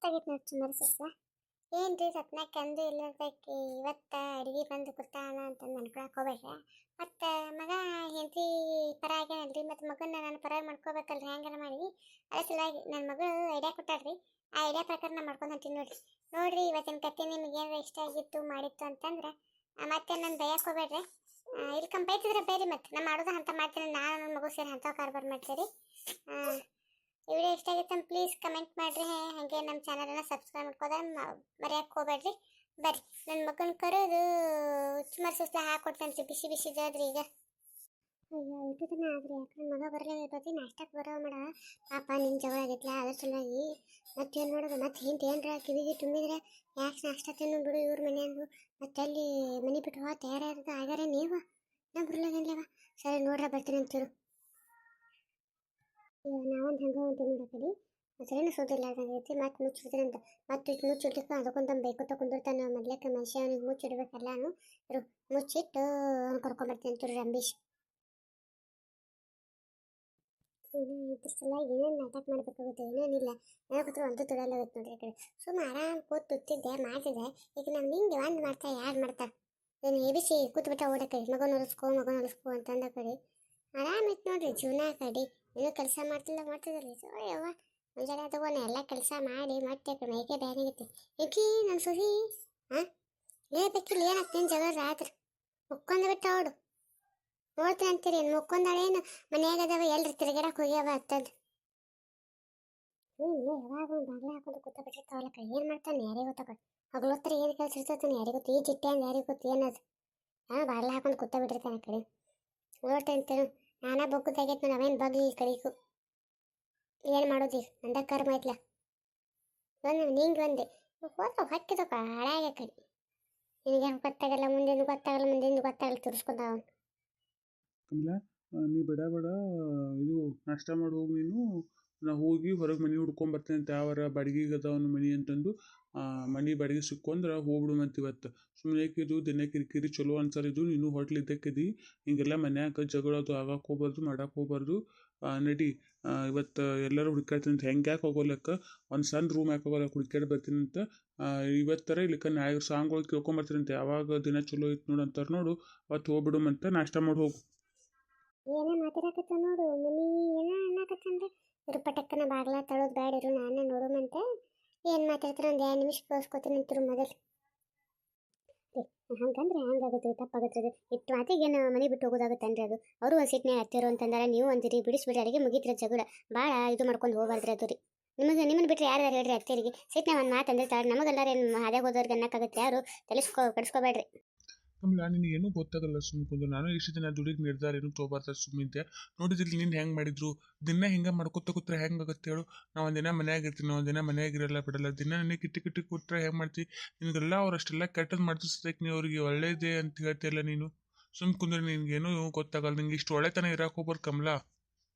ಮಸ್ತಾಗಿತ್ತು ನೋಡಿ ಸುಮಾರು ಸಸ್ಯ. ಏನು ರೀ ರತ್ನಕ್ಕೆ ಅಂದು ಇಲ್ಲದಕ್ಕೆ ಇವತ್ತು ಅಡುಗೆ ಬಂದು ಕೊಡ್ತಾನ ಅಂತ ಅನ್ಕೊಳಕ್ಕೆ ಹೋಗ್ಬೇಡ್ರಿ. ಮತ್ತು ಮಗ ಹೆಂಡತಿ ಪರ ಆಗ್ಯಾನಲ್ರಿ, ಮತ್ತು ಮಗನ ನಾನು ಪರ ಮಾಡ್ಕೋಬೇಕಲ್ರಿ, ಹೆಂಗಾರ ಮಾಡಿ. ಅದ್ರ ಸಲುವಾಗಿ ನನ್ನ ಮಗಳು ಐಡಿಯಾ ಕೊಟ್ಟಾಳ್ರಿ. ಆ ಐಡಿಯಾ ಪ್ರಕಾರ ನಾನು ಮಾಡ್ಕೊಂಡು ಹೊಂಟೀನಿ ನೋಡ್ರಿ. ಇವತ್ತಿನ ಕತೆ ನಿಮ್ಗೆ ಏನಾರ ಇಷ್ಟ ಆಗಿತ್ತು ಮಾಡಿತ್ತು ಅಂತಂದ್ರೆ ಮತ್ತೆ ನಾನು ದಯಕ್ಕೆ ಹೋಗ್ಬೇಡ್ರಿ. ಇಲ್ಲಿ ಕಂಪೈತಿದ್ರೆ ಬೇರೆ ಮತ್ತೆ ನಾನು ಮಾಡೋದು ಅಂತ ಮಾಡ್ತೀನಿ. ನಾನು ನನ್ನ ಮಗು ಸೇರಿ ಅಂಥವು ಕಾರ್ಬಾರ್ ಮಾಡ್ತೀರಿ. ಈ ವಿಡಿಯೋ ಇಷ್ಟ ಆಗಿತ್ತು ಅಂತ ಪ್ಲೀಸ್ ಕಮೆಂಟ್ ಮಾಡಿರಿ. ಹಾಗೆ ನಮ್ಮ ಚಾನಲನ್ನು ಸಬ್ಸ್ಕ್ರೈಬ್ ಮಾಡ್ಕೋದ ಮರೆಯೋಕ್ಕೆ ಹೋಗ್ಬೇಡ್ರಿ. ಬರ್ರಿ ನನ್ನ ಮಗನ ಕರೆದು ಸುಮಾರು ಸುಸ್ತ ಹಾಕೊಡ್ತಾನೆ ಬಿಸಿ ಬಿಸಿ ಇದ್ರಿ. ಈಗ ಅಯ್ಯೋ ಇಟ್ಟುದನ್ನ ಆದ್ರಿ ಯಾಕೆ ಮಗ ಬರಲೇಬೇಕು ನಾಷ್ಟಕ್ಕೆ ಬರೋ ಮಾಡ ಪಾಪ ನಿನ್ನ ಜಗಳ ಆಗಿತ್ತಲ್ಲ ಅದ್ರ ಸಲುವಾಗಿ ಮತ್ತೇನು ನೋಡೋದು. ಮತ್ತೆ ಹಿಂದೆ ಏನರ ಕಿವಿಗೆ ತುಂಬಿದ್ರೆ ಯಾಕೆ ನಾಷ್ಟ ತಿನ್ನು ಬಿಡು ಇವ್ರ ಮನೆಯಂದು ಮತ್ತೆ ಅಲ್ಲಿ ಮನೆ ಬಿಟ್ಟು ಹೋಗ ತಯಾರಾದ ಆಗ್ಯಾರ ನೀವು ನಾ ಬರಲಾಗಲ್ಲೇವ. ಸರಿ ನೋಡ್ರ ಬರ್ತೀನಿ ಅಂತೀರು. ನಾವೊಂದು ಹಂಗೆ ಅಂತ ನೋಡಕಡಿ ಸರಿನೂ ಸೋದಿಲ್ಲ ಆಗೈತಿ. ಮತ್ತೆ ಮುಚ್ಚಿಡ್ತೀನಿ ಅಂತ ಮತ್ತೆ ಮುಚ್ಚಿಡ್ಲಿಕ್ಕೆ ಅದಕ್ಕೊಂದು ಬೇಕು ತಗೊಂಡಿರ್ತಾನೆ ಮೊದ್ಲಕ್ಕೆ ಮನುಷ್ಯ ಅವನಿಗೆ ಮುಚ್ಚಿಡ್ಬೇಕಲ್ಲಾನು. ಮುಚ್ಚಿಟ್ಟು ಕರ್ಕೊಂಡ್ಬರ್ತೀನಿ ಅಂತೀರಿ ರಂಬೀಶ್. ಇದ್ರ ಸಲ ಏನೇನು ನಾಟಕ ಮಾಡ್ಬೇಕಾಗುತ್ತೆ ಏನೇನಿಲ್ಲ ಏನಾಗುತ್ತೆ ಒಂದು ತುಳಲ್ಲ ಹೋಯ್ತು ನೋಡ್ರಿ. ಈ ಕಡೆ ಸುಮ್ಮನೆ ಆರಾಮ್ ಕೂತ್ ತುತ್ತಿದ್ದೆ ಮಾಡ್ತಿದ್ದೆ. ಈಗ ನಾವು ನಿಂಗೆ ಒಂದು ಮಾಡ್ತಾ ಯಾರು ಮಾಡ್ತಾ ಏನು ಎಬಿಸಿ ಕೂತ್ಬಿಟ್ಟ ಓಡಕ್ಕೆ ಮಗನ ಹೊಲಿಸ್ಕೊ ಅಂತಂದ ಕಡೆ ಆರಾಮಿತ್ತು ನೋಡ್ರಿ ಜೀವನ. ಕಡೆ ಏನೋ ಕೆಲಸ ಮಾಡ್ತಿದ್ದಲ್ಲಿ ಯವ್ವ ಮುಂಜಾನೆ ತಗೊಂಡು ಎಲ್ಲ ಕೆಲಸ ಮಾಡಿ ಮತ್ತೆ ಮೈಕೆ ಬ್ಯಾನ್ ಆಗೈತಿ. ಏಕಿ ನನ್ನ ಸುರಿ ಹಾಂ ಹೇಳ್ಬೇಕಿಲ್ಲ ಏನಾಗ್ತೀನಿ ಜಗಳ ರಾತ್ರಿ ಮುಕ್ಕೊಂದು ಬಿಟ್ಟು ಅವಡು ನೋಡ್ತೀನಿ ಅಂತೀರಿ. ಮುಕ್ಕೊಂದಾಳೇನು ಮನೆಯಾಗದವ ಎಲ್ರಿ ತಿರುಗಾಡಕ್ಕೆ ಹೋಗ್ಯಾವ ಹತ್ತದ ಯಾವಾಗ ಬಾಗ್ಲ ಹಾಕೊಂಡು ಕೂತ ಬಿಟ್ಟಿರ್ತಾವಲ್ಲ ಏನು ಮಾಡ್ತಾನೆ ಯಾರಿಗೆ ಗೊತ್ತಾಗ ಹಗಲೊತ್ತರ ಏನು ಕೆಲಸ ಇರ್ತಾನೆ ಯಾರಿಗೆ ಗೊತ್ತು. ಈ ಚಿಟ್ಟೆ ಅಂದ್ರೆ ಯಾರಿಗೆ ಗೊತ್ತು ಏನದು. ಬಾಗ್ಲ ಹಾಕೊಂಡು ಕೂತ ಬಿಟ್ಟಿರ್ತಾನೆ ಕಡೆ ನೋಡ್ತಾ ಅಂತೇನು ನಾನಾ ಬೊಕ್ಕದಾಗೈತೆ ನೋಡಿ ಅವೇನು ಬಗ್ಲಿ ಕಡೆಗೂ ಏನು ಮಾಡೋದು ಈಗ ಅಂದ ಕರ್ಮ ಐತ್ಲ ಬಂದು ನಿಂಗೆ ಒಂದೆ ಹೋದ ಹೊಕ್ಕಿದಕ್ಕ ಹಾಳಾಗ ಕಡೆ ನಿನಗೆ ಗೊತ್ತಾಗಲ್ಲ ಮುಂದೇನು ಗೊತ್ತಾಗಲ್ಲ ತುರ್ಸ್ಕೊಂಡ ಅವನು. ಕಮಲ ನೀ ಬೇಡ ಇದು ನಾಷ್ಟ ಮಾಡಿ ಹೋಗಿ ನೀನು. ನಾ ಹೋಗಿ ಹೊರಗೆ ಮನೆ ಹುಡ್ಕೊಂಬರ್ತೇನೆ ಅಂತ ಯಾವಾರ ಬಾಡಿಗೆಗೆ ಅದಾವನು ಮನೆ ಅಂತಂದು ಮನೆ ಬಾಡಿಗೆ ಸಿಕ್ಕೊಂದ್ರೆ ಹೋಗ್ಬಿಡು ಮತ್ತು ಇವತ್ತು ಸುಮ್ಮನೆ ಇದು ದಿನ ಕಿರಿಕಿರಿ ಚಲೋ ಅನ್ಸರಿದು. ನೀನು ಹೋಟ್ಲ್ ಇದ್ದಕ್ಕಿದಿ ಹಿಂಗೆಲ್ಲ ಮನ್ಯಾಗ ಜಗಳದು ಆಗಕ್ಕೆ ಹೋಗ್ಬಾರ್ದು ಮಾಡಕ್ಕೆ ಹೋಗ್ಬಾರ್ದು. ನಡಿ ಇವತ್ತು ಎಲ್ಲರೂ ಹುಡ್ಕಾಡ್ತೀನಿ ಅಂತ ಹೆಂಗೆ ಯಾಕೆ ಹೋಗೋಲಕ್ಕ ಒಂದು ಸಣ್ಣ ರೂಮ್ ಯಾಕೆ ಹೋಗೋಲಕ್ಕ ಹುಡ್ಕಾಡಿ ಬರ್ತೀನಿ ಅಂತ. ಇವತ್ತರ ಇಲ್ಲಿಕ್ಕ ನಾಳೆ ಸಾಂಗ್ಗಳು ಕೇಳ್ಕೊಂಬರ್ತೀನಿ ಅಂತ ಯಾವಾಗ ದಿನ ಚಲೋ ಇತ್ತು ನೋಡು ಅಂತಾರೆ ನೋಡು ಅವತ್ತು ಹೋಗ್ಬಿಡು ಅಂತ ನಾಷ್ಟ ಮಾಡಿ ಹೋಗು. ಏನೇ ಮಾತಾಡಕತ್ತ ನೋಡು ಮನಿ ಏನೋ ಅನ್ನಕತ್ತಂದ್ರೆ ಪಟಕ್ಕನ ಬಾಗ್ಲ ತಳೋದು ಬೇಡಿರು ನಾನು ನೋಡೋಮಂತೆ ಏನು ಮಾತಾಡ್ತಾರೆ ಒಂದು 2 ನಿಮಿಷ ಕೇಳಿಸ್ಕೊತೀನಿ ಅಂತಿರು ಮೊದಲು. ಹಂಗಂದ್ರೆ ಹಂಗಾಗುತ್ತೆ ತಪ್ಪಾಗುತ್ತೆ. ಇಟ್ಟು ಮಾತಿಗೆ ಏನು ಮನೆ ಬಿಟ್ಟು ಹೋಗೋದಾಗುತ್ತೇನ್ರಿ ಅದು. ಅವರು ಒಂದು ಸಿಟ್ನೇ ಹತ್ತಿರು ಅಂತಂದ್ರೆ ನೀವು ಅಂದಿರಿ ಬಿಡಿಸ್ಬಿಡ್ರಿ ಅಡಿಗೆ ಮುಗಿತ್ರ ಜಗಳ ಭಾಳ ಇದು ಮಾಡ್ಕೊಂಡು ಹೋಗ್ಬಾರ್ದ್ರಿ ಅದು ರೀ. ನಿಮ್ಮನ್ನು ಬಿಟ್ಟರೆ ಯಾರು ಹೇಳ್ರಿ ಅತ್ತೇರಿಗೆ ಸಿಟ್ನೇ ಒಂದು ಮಾತು ಅಂದ್ರೆ ನಮಗೆಲ್ಲರೂ ಏನು ಹಾದ್ಯಾಗ ಹೋದವ್ರಿಗೆ ಅನ್ನಕ್ಕಾಗುತ್ತೆ. ಯಾರು ಕಡಿಸ್ಕೋಬೇಡ್ರಿ. ಕಮಲ ನಿನಗೇನು ಗೊತ್ತಾಗಲ್ಲ ಸುಮ್ಕೊಂಡು. ನಾನು ಇಷ್ಟು ದಿನ ದುಡಿಗೆ ನಿರ್ಧಾರ ಏನು ತೊಗೊಬಾರ್ದು ಸುಮ್ಮಿದ್ದೆ. ನೋಡಿದ್ರಿ ನೀನು ಹೆಂಗೆ ಮಾಡಿದ್ರು ದಿನ ಹಿಂಗೆ ಮಾಡ್ಕೊತ ಕೂತ್ರೆ ಹೆಂಗಾಗುತ್ತೆ ಹೇಳು. ನಾವು ಒಂದಿನ ಮನ್ಯಾಗ ಇರ್ತೀನಿ ಒಂದಿನ ಮನ್ಯಾಗಿರಲ್ಲ ಬಿಡಲ್ಲ. ದಿನ ನನಗೆ ಕಿಟ್ಟಿ ಕೂತ್ರೆ ಹೆಂಗೆ ಮಾಡ್ತೀವಿ. ನಿನಗೆಲ್ಲ ಅವ್ರು ಅಷ್ಟೆಲ್ಲ ಕೆಟ್ಟದ್ದು ಮಾಡ್ತಿದ್ದಕ್ಕೆ ನೀವು ಅವ್ರಿಗೆ ಒಳ್ಳೇದೇ ಅಂತ ಹೇಳ್ತಿಲ್ಲ. ನೀನು ಸುಮ್ ಕುಂದ್ರೆ ನಿನ್ಗೇನು ಗೊತ್ತಾಗಲ್ಲ. ನಿಂಗೆ ಇಷ್ಟು ಒಳ್ಳೆತನ ಇರಕ್ಕೆ ಹೋಗ್ಬಾರ್ದು ಕಮಲ.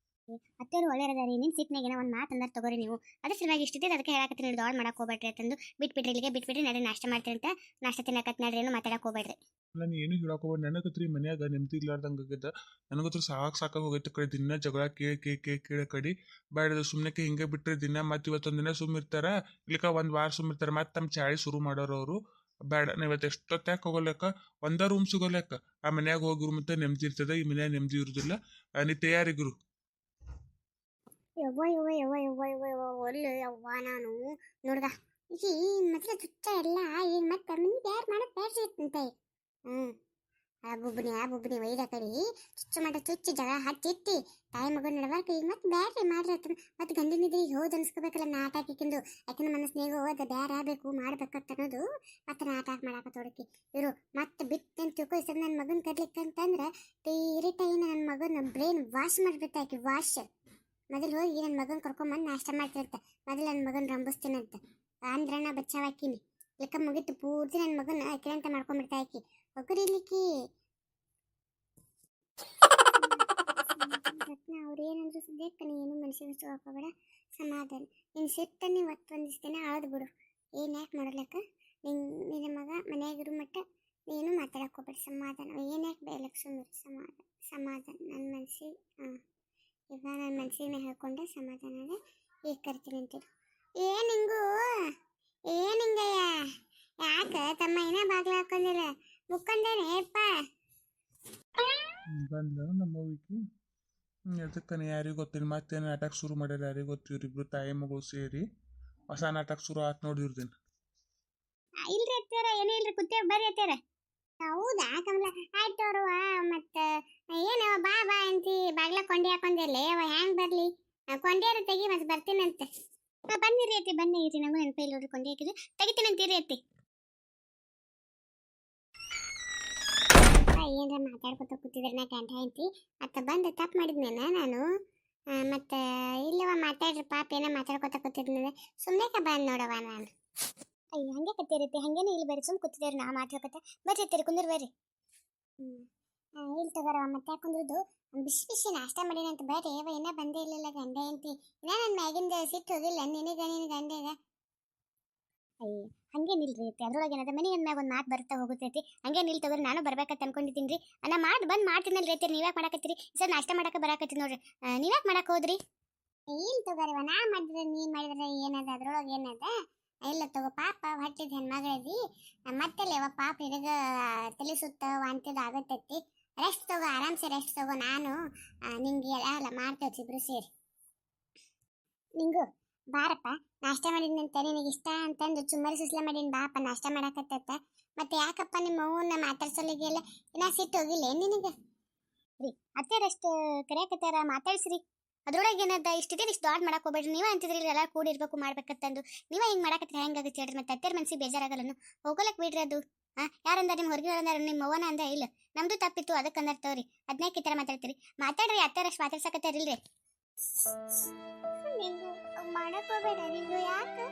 ಅತ್ತೇರು ಒಳ್ಳೆಯದಾರಿ ನಿಮ್ಮ ಸಿಟ್ನಾಗೇನ ಒಂದು ಮಾತು ಅಂದ್ರೆ ತಗೋರಿ ನೀವು. ಅದ್ರ ಸಲುವಾಗಿ ಇಷ್ಟಿದೆ ಅದಕ್ಕೆ ಹೇಳಕತ್ತೀನಿ ದೊಡ್ಡ ಮಾಡಕ್ಕೆ ಹೋಗ್ಬೇಡ್ರಿ ಅಂತಂದು ಬಿಟ್ಬಿಡ್ರಿ. ಇಲ್ಲಿಗೆ ಬಿಟ್ಬಿಡ್ರಿ ನಡಿ ನಾಷ್ಟ ಮಾಡ್ತೀನಿ ಅಂತ ನಾಷ್ಟ ತಿನ್ನಕತ್ ನಡ್ರಿ ಏನು ಮಾತಾಡಕ್ಕೆ ಹೋಗ್ಬೇಡ್ರಿ. ನಾನು ಏನು ಹೇಳಕ್ಕೆ ಹೋಗ್ಬೇಡ. ನನಗತ್ರಿ ಮನ್ಯಾಗ ನೆಮ್ಮದಿ ಇರ್ಲಾರ್ದಂಗೆ ಆಗ್ಯದ. ನನಗತ್ರ ಸಾಕಾಗಿ ಹೋಗೈತೆ ಕಡೆ ದಿನ ಜಗಳ ಕೇಳ ಕಡೆ ಬೇಡದು ಸುಮ್ಮನೆ ಹಿಂಗೆ ಬಿಟ್ಟರೆ ದಿನ ಮತ್ತು ಇವತ್ತೊಂದು ದಿನ ಸುಮ್ಮಿರ್ತಾರೆ ಇಲ್ಲಿಕ ಒಂದು ವಾರ ಸುಮ್ಮಿರ್ತಾರೆ ಮತ್ತೆ ತಮ್ಮ ಚಾಳಿ ಶುರು ಮಾಡೋರು ಅವರು. ಬೇಡ ನಾ ಇವತ್ತು ಎಷ್ಟೊತ್ತಾಕೆ ಹೋಗೋಲೆಕ್ಕ ಒಂದೇ ರೂಮ್ ಸಿಗೋಲೆಕ್ಕ ಆ ಮನ್ಯಾಗ ಹೋಗಿರು ಮತ್ತೆ ನೆಮ್ಮದಿ ಇರ್ತದೆ. ಈ ಮನ್ಯಾಗ ನೆಮ್ಮದಿ ಇರೋದಿಲ್ಲ. ನೀ ತಯಾರಿಗಿರು. ಒಳ್ಳೆ ಯವ್ವ ನಾನು ನೋಡ್ದ ಈ ಮೊದಲ ತುಚ್ಚ ಎಲ್ಲ ಈಗ ಮತ್ತೆ ಮನೆಗೆ ಯಾರು ಮಾಡಕ್ಕೆ ಬೇಡ್ರಿ ಅಂತಂತೆ. ಆ ಬುಬ್ಬಿನಿ ಒಯ್ದ ಕಡೆ ಚುಚ್ಚು ಜಗಳ ಹಚ್ಚಿಟ್ಟಿ ತಾಯಿ ಮಗನ ನಡಬಾರ್ಕ ಈಗ ಮತ್ತೆ ಬ್ಯಾಡ್ರಿ ಮಾಡ್ರಿ ಮತ್ತೆ ಗಂಡಿನಿದ್ರೆ ಈಗ ಹೋದ್ ಅನ್ಸ್ಕೋಬೇಕಲ್ಲ ನಾಟಕಿಂದು. ಯಾಕಂದ್ರೆ ಮನಸ್ಸಿನಾಗ ಹೋದ ಬ್ಯಾರ ಆಗಬೇಕು ಮಾಡ್ಬೇಕಂತ ಅನ್ನೋದು ಮತ್ತೆ ನಾಟಕ ಮಾಡಾಕತ್ತೋಡಕಿ ಇವರು ಮತ್ತೆ ಬಿಟ್ಟು ತಿಳ್ಕೊಯ್ಸದ್ ನನ್ನ ಮಗನ ಕರ್ಲಿಕ್ಕೆ ಅಂತಂದ್ರೆ ತೀರಿಟೈನ ನನ್ನ ಮಗನ ಬ್ರೈನ್ ವಾಶ್ ಮಾಡಿಬಿಟ್ಟಾಕಿ ವಾಶ್. ಮೊದಲು ಹೋಗಿ ನನ್ನ ಮಗನ ಕರ್ಕೊಂಬಂದು ನಾಷ್ಟ ಮಾಡ್ತಿರ್ತ ಮೊದಲು ನನ್ನ ಮಗನ ರಂಬಿಸ್ತೀನಂತ ಆಂಧ್ರನ ಬಚ್ಚಾವಾಕಿನಿ ಲೆಕ್ಕ ಮುಗಿತು ಪೂರ್ತಿ ನನ್ನ ಮಗನ ಅಕಿರಂತ ಮಾಡ್ಕೊಂಡ್ಬಿಡ್ತಾ ಆಕಿ ಒಗ್ಗರಿ ಇರ್ಲಿಕ್ಕಿ. ರತ್ನ ಅವ್ರು ಏನಂದ್ರು ಸದ್ಯಕ್ಕೆ ನೀನು ಮನಸ್ಸಿಗೆ ಹಾಕೋಬೇಡ ಸಮಾಧಾನ. ನಿನ್ನ ಸಿಟ್ಟನ್ನು ಇವತ್ತು ಒಂದಿಷ್ಟು ದಿನ ಆಳ್ದು ಬಿಡು. ಏನು ಯಾಕೆ ಮಾಡಲಕ್ಕ ನಿನ್ನ ಮಗ ಮನೆಯಾಗಿರೋ ಮಟ್ಟ ನೀನು ಮಾತಾಡಕ್ಕೆ ಹೋಗ್ಬೇಡ ಸಮಾಧಾನ. ಏನು ಯಾಕೆ ಬೇಯಲಕ್ಕೆ ಸುಮ್ಮನೆ ಸಮಾಧಾನ ನನ್ನ ಮನಸ್ಸಿಗೆ ಈಗ ನನ್ನ ಮನಸ್ಸಿನ ಹೇಳ್ಕೊಂಡೆ ಸಮಾಧಾನ ಈಗ ಕರಿತೀನಿ ಅಂತಿರು. ಏನು ಹಿಂಗೂ ಯಾಕ ತಮ್ಮ ಏನ ಬಾಗ್ಲ ಹಾಕೊಂಡಿಲ್ಲ ಮುಕ್ಕೊಂಡೇನೆ ಅಪ್ಪ ಬಂದ ನಮ್ಮ ಅವ್ವಿಗೆ ಅದಕ್ಕೆ ಯಾರಿಗೆ ಗೊತ್ತಿಲ್ಲ ಮತ್ತೇನು ನಾಟಕ ಶುರು ಮಾಡ್ಯಾರ ಯಾರಿಗೆ ಗೊತ್ತು ಇವ್ರಿಬ್ರು ತಾಯಿ ಮಗಳು ಸೇರಿ ಹೊಸ ನಾಟಕ ಶುರು ಆತ್ ನೋಡಿ ಇವ್ರದೇನು. ಇಲ್ರಿ ಅತ್ತಾರ ಏನೇ ಇಲ್ರಿ ಕುತ್ತೇವ್ ಬರ್ರಿ ಅತ್ತಾರ. ಹೌದಾ ಕಮಲ ಆಯ್ತು ಅವ್ರವ ಮತ್ತ ಏನವ ಬಾ ಬಾ ಅಂತಿ ಬಾಗ್ಲ ಕೊಂಡಿ ಹಾಕೊಂಡಿರ್ಲಿ ಅವ ಹ್ಯಾಂಗ್ ಬರ್ಲಿ ಕೊಂಡ್ಯಾರ ತೆಗಿ ಮತ್ತೆ ಬರ್ತೀನಂತ. ಬಂದಿರಿ ಅತ್ತಿ ಬಂದಿರಿ ನಂಗೂ ನೆನಪೇ ಇಲ್ಲ ನೋಡ್ರಿ ಕೊಂಡಿ ಹಾಕಿದ್ರು ತೆಗಿತೀನಂತೀರಿ ಅತ್ತಿ. ಏನ್ರ ಮಾತಾಡ್ಕೊತ ಕೂತಿದ್ರೆ ನಾ ಗಂಡ ಐತಿ ಅತ್ತ ಬಂದು ತಪ್ಪು ಮಾಡಿದ್ನೇನ ನಾನು ಮತ್ತೆ ಇಲ್ಲವ ಮಾತಾಡ್ರಿ ಪಾಪ ಏನೋ ಮಾತಾಡ್ಕೊತ ಕೂತಿದ್ನ ಸುಮ್ಮನೆ ಬಂದ್ ನೋಡವ ನಾನು. ಅಯ್ಯ ಹಂಗೆ ಕತ್ತೀರತ್ತೆ ಹಂಗೇನೆ ಇಲ್ಲಿ ಬರ್ರಿ ಸುಮ್ ಕೂತಿದ್ದೇವ್ರಿ ನಾ ಮಾತಾಡ್ಕೊತ ಬರ್ರಿ ಅತ್ತೀರಿ ಕುಂದ್ರ ಬರ್ರಿ. ಇಲ್ಲಿ ತಗೋರವ ಮತ್ತೆ ಕುಂದ್ರದು ಬಿಸಿ ಬಿಸಿ ನಾಷ್ಟ ಮಾಡಿನಂತ ಬರ್ರಿ ಅವ ಏನ ಬಂದೇ ಇಲ್ಲಲ್ಲ ಗಂಡ ಅಂತಿ ಇನ್ನ ನನ್ನ ಮ್ಯಾಗಿಂದ ಸಿಟ್ಟು ಹೋಗಿಲ್ಲ ನಿನಗ ಗಂಡಗ. ಅಯ್ಯ ಹಂಗೇನಿಲ್ರಿ ಅತ್ತಿ ಅದ್ರೊಳಗೆ ಏನದ ಮನೆ ಮ್ಯಾಗ ಒಂದು ಮಾತು ಬರ್ತಾ ಹೋಗುತ್ತೈತಿ ಹಂಗೇನಿಲ್ಲ ತಗೋರಿ ನಾನು ಬರ್ಬೇಕಂತ ಅನ್ಕೊಂಡಿದ್ದೀನಿ ರೀ ನಾ ಬಂದು ಮಾಡ್ತೀನಲ್ರಿ ಅತ್ತಿ ನೀವ್ಯಾಕೆ ಮಾಡಕತ್ತೀರಿ ಸರ್ ನಾಷ್ಟ ಮಾಡಕ್ಕೆ ಬರಾಕತ್ತೀನಿ ನೋಡ್ರಿ ನೀವ್ಯಾಕೆ ಮಾಡಕ್ಕೆ ಹೋದ್ರಿ. ಇಲ್ಲ ತಗೋರಿವ ನಾ ಮಾಡಿದ್ರೆ ನೀ ಮಾಡಿದ್ರೆ ಏನದ ಅದ್ರೊಳಗೆ ಏನದ ಇಲ್ಲ ತಗೋ ಪಾಪ ಹೊಟ್ಟಿದ ಹೆಣ್ಮಗಳದಿ ಮತ್ತೆಲ್ಲ ಪಾಪ ಹಿಡಿದ ತಲೆ ಸುತ್ತ ವಾಂತಿದ ಆಗತ್ತೈತಿ ರೆಸ್ಟ್ ತಗೋ ಆರಾಮ್ಸೆ ರೆಸ್ಟ್ ತಗೋ ನಾನು ನಿಂಗೆ ಎಲ್ಲ ಮಾಡ್ತೇವೆ ಇಬ್ರು ಸೇರಿ. ನಿಂಗು ಬಾರಪ್ಪ ನಾಷ್ಟ ಮಾಡಿದ್ನಂತ ನಿನಗೆ ಇಷ್ಟ ಅಂತಂದು ಚುಮ್ಮರಿ ಸುಸ್ಲ ಮಾಡೀನಿ ಬಾಪ ನಾಷ್ಟ ಮಾಡಕತ್ತ ಮತ್ತೆ ಯಾಕಪ್ಪ ನಿಮ್ಮ ಅವ್ವನ್ನ ಮಾತಾಡ್ಸೋಲಿಗೆಲ್ಲ ನಾ ಸಿಟ್ಟು ಹೋಗಿಲ್ಲ ನಿನಗೆ ರೀ ಅತ್ತೇರಷ್ಟು ಕರೆಯಕತ್ತಾರ ಮಾತಾಡ್ಸ್ರಿ ಅದ್ರೊಳಗೆ ಏನದ ಇಷ್ಟಿದೆ ಇಷ್ಟು ದೊಡ್ಡ ಮಾಡಕ್ ಹೋಗ್ಬೇಡ್ರಿ ನೀವೇ ಅಂತಿದ್ರಿ ಎಲ್ಲ ಕೂಡಿರ್ಬೇಕು ಮಾಡ್ಬೇಕಂತಂದು ನೀವೇ ಹಿಂಗೆ ಮಾಡಕತ್ತರ ಹೆಂಗಾಗುತ್ತೆ ಹೇಳ್ರಿ ಮತ್ತೆ ಅತ್ತೇರ್ ಮನ್ಸಿಗೆ ಬೇಜಾರಾಗಲ್ಲನು ಹೋಗಲಕ್ ಬಿಡ್ರಿ ಅದು ಯಾರಂದ ನಿಮ್ಮ ಹೊರಗೆ ಅಂದಾರ ನಿಮ್ಮ ಅವ್ವನ ಅಂದ ಇಲ್ಲ ನಮ್ದು ತಪ್ಪಿತ್ತು ಅದಕ್ಕೆ ಅಂದರ್ತವ್ರಿ ಅದನ್ನೇ ಈ ಥರ ಮಾತಾಡ್ತೀರಿ ಮಾತಾಡ್ರಿ ಅತ್ತೇರಷ್ಟು ಮಾತಾಡ್ಸಕತ್ತಾರಿಲ್ರಿ. ನಿಂಗು ಮಾಡಕ್ ಹೋಗ್ಬೇಡ ನಿಂಗು ಯಾಕೆ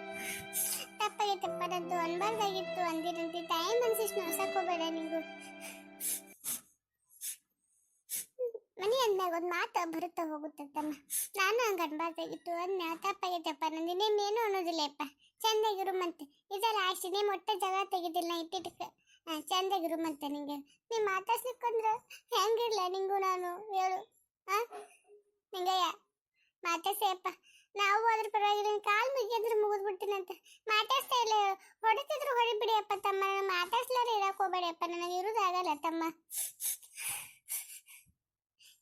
ತಪ್ಪಾಗೈತಪ್ಪ ನಂದು ಅನ್ಬಾರ್ದಾಗಿತ್ತು ಅಂದಿರಂತೆ ಟೈಮ್ ಅನ್ಸಿಷ್ಟು ನೋಡ್ಸಕ್ ಹೋಗ್ಬೇಡ ನಿಂಗು ಮನೆ ಅಂದಾಗ ಒಂದು ಮಾತು ಬರುತ್ತಾ ಹೋಗುತ್ತಮ್ಮ ನಾನು ಹಂಗೆ ಅನ್ಬಾರ್ದಾಗಿತ್ತು ಅನ್ನ ತಪ್ಪಾಗೈತಪ್ಪ ನಂದು ಇನ್ನೇನು ಅನ್ನೋದಿಲ್ಲಪ್ಪ ಚಂದಾಗಿರು ಮತ್ತೆ ಇದೆಲ್ಲ ಅಷ್ಟು ನೇಮ್ ಒಟ್ಟ ಜಾಗ ತೆಗಿದಿಲ್ಲ ಇಟ್ಟಿಟ್ಟಕ್ಕೆ ಚಂದಾಗಿರು ಮತ್ತೆ ನಿಂಗೆ ನೀ ಮಾತಾಡ್ಸ್ಲಿಕ್ಕಂದ್ರೆ ಹೆಂಗಿರ್ಲ ನಿಂಗು ನಾನು ಹೇಳು ನಿಂಗಯ್ಯ ಮಾತಾಡ್ಸೇಯಪ್ಪ ನಾವು ಅದ್ರ ಪರವಾಗಿಲ್ಲ ಕಾಲು ಮುಗಿದ್ರೆ ಮುಗಿದ್ಬಿಡ್ತೀನಂತ ಮಾತಾಡ್ಸ್ತಾ ಇಲ್ಲ ಹೊಡಿತಿದ್ರು ಹೊಡಿಬಿಡಿಯಪ್ಪ ತಮ್ಮ ಮಾತಾಡ್ಸ್ಲಾರ ಇರಕ್ಕೆ ಹೋಗ್ಬೇಡಿಯಪ್ಪ ನನಗೆ ಇರೋದಾಗಲ್ಲ ತಮ್ಮ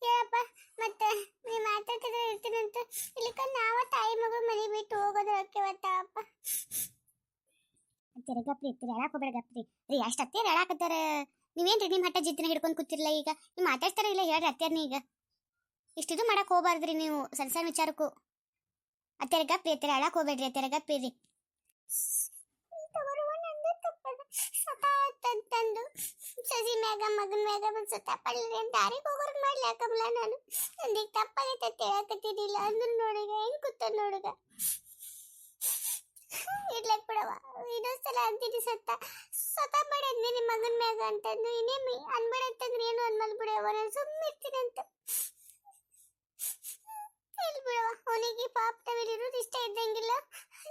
ಹೇಳಪ್ಪ ಮತ್ತೆ ನೀ ಮಾತಾಡ್ತಿದ್ರೆ ಇರ್ತೀನಂತ ಇಲ್ಲಿಕ ನಾವ ತಾಯಿ ಮಗು ಮನೆ ಬಿಟ್ಟು ಹೋಗೋದು ಅಪ್ಪ ಅತ್ತಿರ ಗಪ್ರಿ ಇರ್ತೀರಿ ಹೇಳಕ್ ಹೋಗ್ಬೇಡ ಗಪ್ರಿ ರೀ ಅಷ್ಟು ಅತ್ತಿಯರ್ ಹೇಳಾಕತ್ತಾರ ನೀವೇನ್ರಿ ನಿಮ್ಮ ಹಠ ಜಿತ್ತಿನ ಹಿಡ್ಕೊಂಡು ಕೂತಿರ್ಲ ಈಗ ನೀವು ಮಾತಾಡ್ತಾರ ಇಲ್ಲ ಹೇಳ್ರಿ ಅತ್ತಿಯರ್ನ ಈಗ ಇಷ್ಟಿದು ಮಾಡಕ್ ಹೋಗ್ಬಾರ್ದ್ರಿ ನೀವು ಸಣ್ಣ ಸಣ್ಣ ವಿಚಾರಕ್ಕೂ ಅತ್ತೆರ ಗಪ್ಪಿ ಅತ್ತೆರ ಹೇಳಕ್ ಹೋಗ್ಬೇಡ್ರಿ ಅತ್ತೆರ ಗಪ್ಪಿ ರೀ ತಂದು ಸಸಿ ಮ್ಯಾಗ ಮಗನ ಮ್ಯಾಗ ಬಂದು ಸುತ್ತಪಳ್ಳಿ ದಾರಿಗೆ ಹೋಗೋರ್ಗೆ ಮಾಡ್ಲಾಕಮ್ಲ ನಾನು ನಂದೀಗ ತಪ್ಪಾಗೈತೆ ಹೇಳಕತ್ತಿದ್ದಿಲ್ಲ ಅಂದ್ರ ನೋಡಿಗ ಹೆಂಗ್ ಕೂತ ನೋಡುಗ ಇಡ್ಲಕ್ ಬಿಡವ ಇನ್ನೊಂದ್ಸಲ ಅಂತೀನಿ ಸತ ಮಾಡಂದ್ನಿ ನಿಮ್ಮ ಮಗನ ಮ್ಯಾಗ ಅಂತಂದು ಇನ್ನೇಮಿ ಅನ್ಬೇಡಂತಂದ್ರೆ ಏನು ಅನ್ಮಲ್ ಬಿಡವ ನಾನು ಸುಮ್ಮನೆ ಇರ್ತೀನಿ ಅಂತ ಇಲ್ಲಿ ಬಿಡವ ಅವನಿಗೆ ಪಾಪ ತವಿಲಿರೋದು ಇಷ್ಟ ಇದ್ದಂಗಿಲ್ಲ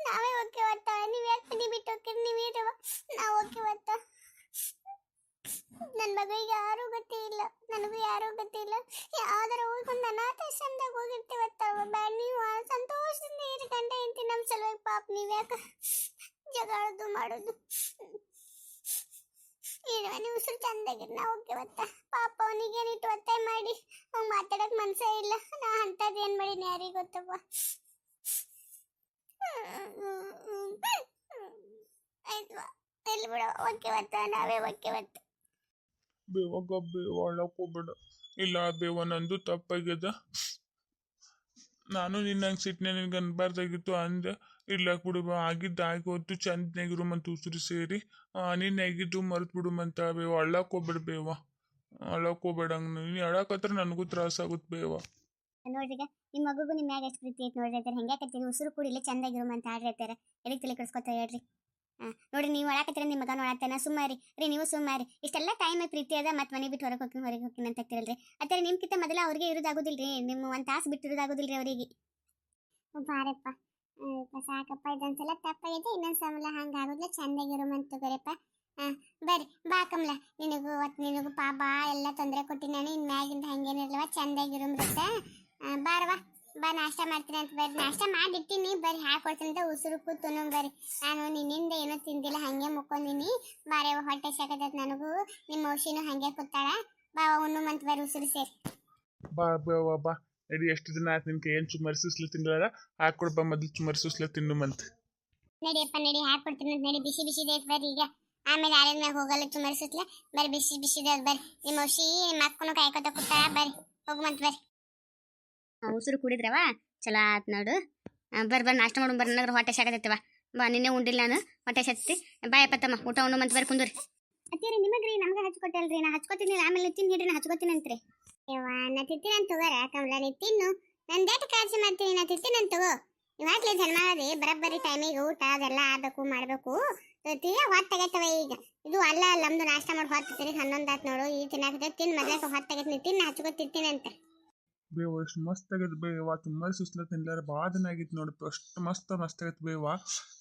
ನಾವೇ ಓಕೆ ಒತ್ತ ನೀವು ಯಾಕೆ ಮನೆ ಬಿಟ್ಟು ಹೋಗ್ತೀರಿ ನೀವೇನವ ನಾವು ಓಕೆ ಒತ್ತ ನನ್ನ ಮಗಳಿಗೆ ಯಾರೂ ಗತಿ ಇಲ್ಲ ನನಗೂ ಯಾರೂ ಗತಿ ಇಲ್ಲ ಯಾವ್ದಾರ ಹೋಗ್ಕೊಂಡು ಅನಾಥಾಶ್ರಮದಾಗ ಹೋಗಿರ್ತೀವತ್ತವ ಬ್ಯಾಡ ನೀವು ಸಂತೋಷದಿಂದ ಇರಿ ಗಂಡ ಎಂತಿ ನಮ್ಮ ಸಲುವಾಗಿ ಪಾಪ ನೀವ್ಯಾಕೆ ಜಗಳದು ಮಾಡೋದು ನೀವು ಉಸಿರು ಚಂದಾಗಿರಿ ನಾ ಓಕೆ ಒತ್ತ ಪಾಪ ಅವನಿಗೇನಿಟ್ಟು ಒತ್ತಾಯ ಮಾಡಿ ಅವ್ನು ಮಾತಾಡಕ್ ಮನ್ಸೇ ಇಲ್ಲ ನಾ ಅಂಥದ್ದು ಏನು ಮಾಡೀನಿ ಯಾರಿಗೆ ಗೊತ್ತಪ್ಪ ಆಯ್ತವಾ ಎಲ್ಲಿ ಬಿಡ ಓಕೆ ಒತ್ತ ನಾವೇ ಓಕೆ ಒತ್ತ ಬೇವ ಗಬ್ಬೆ ಒಳಕ್ ಹೋಗ್ಬೇಡ ಇಲ್ಲ ಬೇವ ನಂದು ತಪ್ಪಾಗ್ಯದ ನಾನು ನಿನ್ನ ಹಂಗೆ ಸಿಟ್ಟನೆ ನಿನ್ಗೆ ಅನ್ಬಾರ್ದಾಗಿತ್ತು ಅಂದೆ ಇರ್ಲಾಕ್ ಬಿಡು ಆಗಿದ್ದ ಆಗೋತ್ತು ಚಂದನಾಗಿರು ಮತ್ತು ಉಸಿರು ಸೇರಿ ನೀನು ಹೇಗಿದ್ದು ಮರ್ತು ಬಿಡು ಮಂತ ಬೇವ ಅಳ್ಳಕ್ ಹೋಗ್ಬೇಡ ಬೇವ ಅಳಕ್ ಹೋಗ್ಬೇಡ ಹಂಗೆ ನೀನು ಅಳಕತ್ರ ನನಗೂ ತ್ರಾಸ ಆಗುತ್ತೆ ಬೇವ ನೋಡ್ರಿ ಈಗ ನಿಮ್ಮ ಮಗುಗೂ ನಿಮ್ಮ ಮ್ಯಾಗ ಎಷ್ಟು ಪ್ರೀತಿ ಐತೆ ನೋಡ್ರಿ ಐತಾರೆ ಹೆಂಗೆ ಕತ್ತೀರಿ ಉಸಿರು ಕೂಡಿಲ್ಲ ಚಂದಾಗಿರು ಅಂತ ಆಡ್ರಿ ಐತಾರೆ ಎಲ್ಲಿಗೆ ತಲೆ ಕೆಡಿಸ್ಕೊತ ಹೇಳ್ರಿ ನೋಡ್ರಿ ನೀವು ಒಳಕತ್ತೀರ ನಿಮ್ಮ ಮಗ ನೋಡತ್ತಾನ ಸುಮ್ಮಾರಿ ರೀ ನೀವು ಸುಮ್ಮಾರಿ ಇಷ್ಟೆಲ್ಲ ಟೈಮ್ ಪ್ರೀತಿ ಅದ ಮತ್ತೆ ಮನೆ ಬಿಟ್ಟು ಹೊರಗೆ ಹೋಗ್ತೀನಿ ಅಂತ ಆಗ್ತಿರಲ್ರಿ ಅತ್ತಾರೆ ನಿಮ್ಗಿಂತ ಮೊದಲ ಅವ್ರಿಗೆ ಇರೋದಾಗೋದಿಲ್ರಿ ನಿಮ್ಮ ಒಂದು ತಾಸು ಬಿಟ್ಟು ಇರೋದಾಗೋದಿಲ್ರಿ ಅವರಿಗೆ ಬಾರಪ್ಪ ಸಾಕಪ್ಪ ಇದೊಂದ್ಸಲ ತಪ್ಪಾಗೈತೆ ಇನ್ನೊಂದ್ಸಲ ಹಂಗೆ ಆಗೋದಿಲ್ಲ ಚಂದಾಗಿರು ಅಂತ ಬರಪ್ಪ ಬರ್ರಿ ಬಾ ಕಮಲ ನಿನಗೂ ಬಾ ಎಲ್ಲ ತೊಂದರೆ ಕೊಟ್ಟು ನಾನು ಇನ್ನು ಮ್ಯಾಗಿಂದ ಹಂಗೇನಿರ್ಲವ ಚಂದಾಗಿರು ಬಾರವಾ ಬಾ ನಾಷ್ಟ ಮಾಡ್ತೀನಿ ಅಂತ ಬರ್ರಿ. ನಾಷ್ಟ ಮಾಡಿಟ್ಟಿನಿ, ಬರ್ರಿ ಹಾಕೊಡ್ತೀನಿ ಅಂತ ಉಸುರು ಕೂತು ಬರ್ರಿ. ನಾನು ನಿನ್ನಿಂದ ಏನೂ ತಿಂದಿಲ್ಲ, ಹಂಗೆ ಮುಕ್ಕೊಂಡಿನಿ. ಬಾರೆ ಹೊಟ್ಟೆ ಸಾಕತೈತೆ ನನಗೂ. ನಿಮ್ಮ ಔಷಿನೂ ಹಂಗೆ ಕೂತಾಳ. ಬಾ ಉಣ್ಣು ಮಂತ್ ಬರ್ರಿ ಉಸುರು ಸೇರಿ. ಬಾ ಬೇವ ಬಾ ನಡಿ. ಎಷ್ಟು ದಿನ ಆಯ್ತು ನಿನ್ಗೆ ಏನು ಚುಮ್ಮರಿ ಸುಸ್ಲೆ ತಿನ್ನಲ್ಲ, ಹಾಕೊಡ್ ಬಾ ಮೊದಲು ಚುಮ್ಮರಿ ಸುಸ್ಲೆ ತಿನ್ನು ಮಂತ್. ನಡಿಯಪ್ಪ ನಡಿ, ಹಾಕೊಡ್ತೀನಿ ಅಂತ ನಡಿ. ಬಿಸಿ ಬಿಸಿದೆ ಬರ್ರಿ ಈಗ. ಆಮೇಲೆ ಆರಿದ ಮ್ಯಾಗ ಹೋಗಲ್ಲ ಚುಮರಿಸುತ್ತಲೆ. ಬರ್ರಿ ಬಿಸಿ ಬಿಸಿದೆ ಬರ್ರಿ. ನಿಮ್ಮ ಔಷಿ ನಿಮ್ಮ ಅಕ್ಕನು ಕಾಯ್ಕೊತ ಕೂತಾಳ. ಬರ್ರಿ ಹೋಗುಮಂತ ಬರ್ರಿ. ಉಸುರು ಕುಡಿದ್ರವ ಚಲೋ ಆತ್ ನೋಡು. ಬರ್ರಿ ನಾಷ್ಟ ಮಾಡೋಣ ಬರ್ರಿ. ನನಗೆ ಹೊಟ್ಟೆ ಸಾಕತೈತವ. ಬಾ ನಿನ್ನೆ ಉಂಡಿಲ್ಲ ನಾನು, ಹೊಟ್ಟೆ ಸತ್ತಿ. ಬಾಯಪ್ಪ ತಮ್ಮ ಊಟ ಉಣ್ಣು ಮಂತ್ ಬರ್ರಿ ಕುಂದ್ರಿ. ಅತ್ತೀರಿ ನಿಮಗ್ರಿ ನಮ್ಗೆ ಹಚ್ಕೊಟ್ಟಲ್ರಿ. ನಾ ಹಚ್ಕೊತೀನಿ, ಆಮೇಲೆ ತಿನ್ನು ಹಿಡ್ರಿ. ನಾ ಹಚ್ಕೊತೀನಿ ಅಂತ್ರಿ. ಯವ್ವ ನಾ ತಿಂತೀನಿ ಅಂತ ತಗೋರ ಕಮಲ, ನೀ ತಿನ್ನು. ನಂದೇಟು ಕಾಳಜಿ ಮಾಡ್ತೀನಿ, ನಾ ತಿಂತೀನಿ ಅಂತ ತಗೋ. ಇವಾಗಲೇ ಜನ್ಮ ಅದಿ, ಬರಬ್ಬರಿ ಟೈಮಿಗೆ ಊಟ ಅದೆಲ್ಲ ಆಗಬೇಕು ಮಾಡಬೇಕು. ಹೊತ್ತಾಗೈತವ ಈಗ. ಇದು ಅಲ್ಲ ನಮ್ದು ನಾಷ್ಟ ಮಾಡಿ ಹೊತ್ತಿರ್ತೀನಿ. 11 ಆತ್ ನೋಡು. ಈ ತಿನ್ನಾಕತ್ತೆ ತಿನ್ ಮೊದಲಕ್ಕೆ ಹೊತ್ತಾಗೈತೆ. ನೀ ತಿನ್ನ ಹಚ್ಕೊತಿರ್ತೀನಿ ಅಂತ. ಬೇವ ಎಷ್ಟು ಮಸ್ತ್ ಆಗೈತೆ ಬೇವ. ಚುಮ್ಮರಿ ಸುಸ್ಲೆ ತಿನ್ಲಾರ ಭಾಳ ದಿನ ಆಗಿತ್ತು ನೋಡಿ. ಅಷ್ಟು ಮಸ್ತ್ ಆಗೈತೆ ಬೇವ.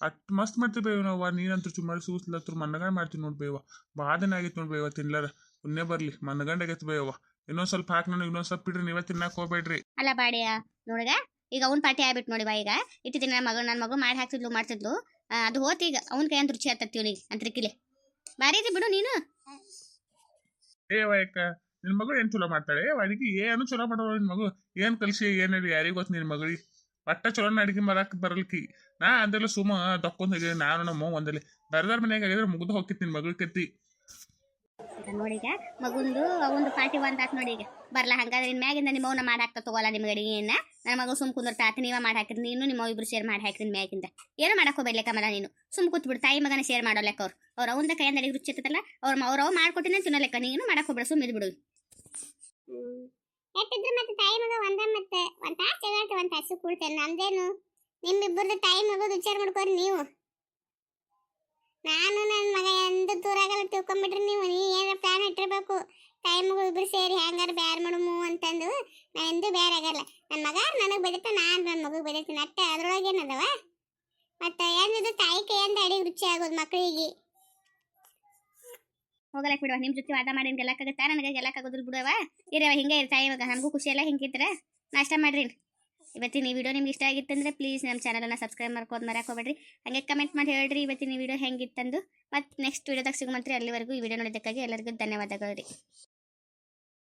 ಅಷ್ಟು ಮಸ್ತ್ ಮಾಡ್ತೀವಿ ಬೇವ ನಾವು. ನೀನಂತೂ ಚುಮ್ಮರಿ ಸುಸ್ಲತ್ರ ಮನಗಂಡು ಮಾಡ್ತೀವಿ ನೋಡಿ ಬೇವ. ಭಾಳ ದಿನ ಆಗಿತ್ತು ನೋಡಿ ಬೇವ ತಿನ್ಲಾರ. ಪುಣ್ಯ ಬರಲಿ, ಮನಗಂಡು ಆಗೈತೆ ಬೇವ. ಇನ್ನೊಂದು ಸ್ವಲ್ಪ ಹಾಕಿ ನಾನು, ಇನ್ನೊಂದು ಸ್ವಲ್ಪ ಬಿಡ್ರಿ. ನೀವೇ ತಿನ್ನಕ್ಕೆ ಹೋಗ್ಬೇಡ್ರಿ. ಅಲ್ಲ ಬಾಡಿಯ ನೋಡ್ಗ ಈಗ ಅವ್ನ ಪಾರ್ಟಿ ಆಗ್ಬಿಟ್ಟು ನೋಡಿ ಬಾ. ಈಗ ಇಟ್ಟು ದಿನ ನನ್ನ ಮಗಳು ಮಾಡಿ ಮಾಡ್ತಿದ್ಲು. ಅದು ಹೋತ್ ಈಗ ಅವ್ನ ಕೈ ಅಂತ ರುಚಿ ಹತ್ತತ್ತಿ ಅವನಿಗೆ ಅಂತ್ರಿಕಿಲೆ. ಬಾರಿ ಇದೆ ಬಿಡು ನೀನು. ವಯಕ್ಕ ನಿನ್ನ ಮಗಳು ಏನು ಚಲೋ ಮಾಡ್ತಾಳೆ ಅಡಿಗೆ. ಏನು ಚಲೋ ಮಾಡೋಳು ನಿನ್ನ ಮಗು. ಏನು ಕಲಿಸಿ ಏನಿಲ್ಲ ಯಾರಿಗೆ ಗೊತ್ತು ನಿನ್ನ ಮಗಳಿಗೆ. ಒಟ್ಟ ಚಲೋನ ಅಡಿಗೆ ಮಾಡಕ್ಕೆ ಬರಲ್ಕಿ. ನಾ ಅಂದೆಲ್ಲ ಸುಮ್ಮ ದಕ್ಕೊಂಡ್ ಹೋಗಿ ನಾನು ನಮ್ಮ ಒಂದಲ್ಲಿ ಬರ್ದಾರ ಮನೆಯಾಗ ಆಗಿದ್ರೆ ಮುಗ್ದು ಹೋಗಿತ್ತು ನಿನ್ನ ಮಗಳ ಕತ್ತಿ. ನೋಡಿ ಈಗ ಮಗುಂದು ಅವಂದು ಪಾರ್ಟಿ ಒಂದಾತ್ ನೋಡಿ. ಈಗ ಬರ್ಲಾ ಹಂಗಾದ್ರೆ ಇನ್ ಮ್ಯಾಗಿಂದ ನಿಮ್ಮ ಅವನ ಮಾಡಾಕ್ತ ತಗೋಲ್ಲ ನಿಮ್ಗೆ ಅಡಿಗೆಯನ್ನ. ನನ್ನ ಮಗಳು ಸುಮ್ ಕುಂದಿರ್ತಾತ. ನೀವ ಮಾಡಿ ಹಾಕಿರಿ, ನೀನು ನಿಮ್ಮ ಇಬ್ರು ಶೇರ್ ಮಾಡಿ ಹಾಕಿರಿ. ಮ್ಯಾಗಿಂದ ಏನು ಮಾಡಕ್ ಹೋಗ್ಬೇಡ್ಲೆ ಕಮಲ ನೀನು. ಸುಮ್ ಕೂತ್ಬಿಡು. ತಾಯಿ ಮಗನ ಶೇರ್ ಮಾಡೋ ಲೆಕ್ಕ ಅವ್ರು ಅವಂದ ಕೈಯಿಂದ ಅಡಿಗೆ ರುಚಿ ಇರ್ತಲ್ಲ. ಅವ್ರವ್ ಮಾಡ್ಕೊಟ್ಟಿನ ತಿನ್ನೋ ಲೆಕ್ಕ. ನೀನು ಮಾಡಕ್ ಹೋಗ್ಬೇಡ, ಸುಮ್ ಇದ್ ಬಿಡು. ಎಷ್ಟಿದ್ರು ಮತ್ತೆ ತಾಯಿ ಮಗ ಮತ್ತೆ ಒಂದ್ ತಾಸು ಜಗಾಟ ಒಂದ್ ತಾಸು ಕೂಡ್ತೇನೆ. ನಮ್ದೇನು ನಿಮ್ಮಿಬ್ಬರದು ತಾಯಿ ಮಗದು ವಿಚಾರ ಮಾಡ್ಕೋರಿ ನೀವು. ನಾನು ನನ್ನ ಮಗ ಎಂದು ದೂರಾಗಲ್ಲ ತಿಳ್ಕೊಂಬಿಟ್ರಿ ನೀವು. ನೀ ಏನಾರ ಪ್ಲಾನ್ ಇಟ್ಟಿರ್ಬೇಕು. ತಾಯಿ ಮಗು ಇಬ್ರು ಸೇರಿ ಹ್ಯಾಂಗಾರ ಬ್ಯಾರ್ ಮಾಡಮು ಅಂತಂದು. ನಾ ಎಂದೂ ಬ್ಯಾರ ಆಗಲ್ಲ. ನನ್ನ ಮಗ ನನಗೆ ಬೆಳಿತ, ನಾನು ನನ್ನ ಮಗುಗೆ ಬೆಳಿತೀನಿ ಅಷ್ಟೇ. ಅದ್ರೊಳಗೆ ಏನದವ ಮತ್ತೆ ಏನಿದು ತಾಯಿ ಕೈಯಿಂದ ಅಡಿಗೆ ರುಚಿ ಆಗೋದು ಮಕ್ಕಳಿಗೆ. ಹೋಗಲಕ್ ಬಿಡುವ. ನಿಮ್ ಜೊತೆ ವಾದ ಮಾಡಿ ಗೆಲ್ಲಕ್ಕಾಗತ್ತಾ? ನನಗೆ ಗೆಲ್ಲಕ್ಕಾಗೋದಿಲ್ಲ ಬಿಡುವ. ಇರವ ಹಿಂಗೆ ತಾಯಿ ಮಗ ನಮಗೂ ಖುಷಿ ಎಲ್ಲ ಹಿಂಗಿದ್ರೆ ನಾಷ್ಟ ಮಾಡ್ರಿ. ಇವತ್ತಿನ ಈ ವಿಡಿಯೋ ನಿಮ್ಗೆ ಇಷ್ಟ ಆಗಿತ್ತಂದ್ರೆ ಪ್ಲೀಸ್ ನಮ್ಮ ಚಾನಲನ್ನು ಸಬ್ಸ್ಕ್ರೈಬ್ ಮಾಡ್ಕೋದು ಮರೆಯೋಕೋಬೇಡ್ರಿ. ಹಾಗೆ ಕಮೆಂಟ್ ಮಾಡಿ ಹೇಳ್ರಿ ಇವತ್ತಿನ ವಿಡಿಯೋ ಹೆಂಗಿತ್ತಂದು. ಮತ್ತು ನೆಕ್ಸ್ಟ್ ವಿಡಿಯೋದಾಗ ಸಿಗುಮಂತ್ರಿ. ಅಲ್ಲಿವರೆಗೂ ಈ ವಿಡಿಯೋ ನೋಡಿದ್ದಕ್ಕಾಗಿ ಎಲ್ಲರಿಗೂ ಧನ್ಯವಾದಗಳು ರೀ.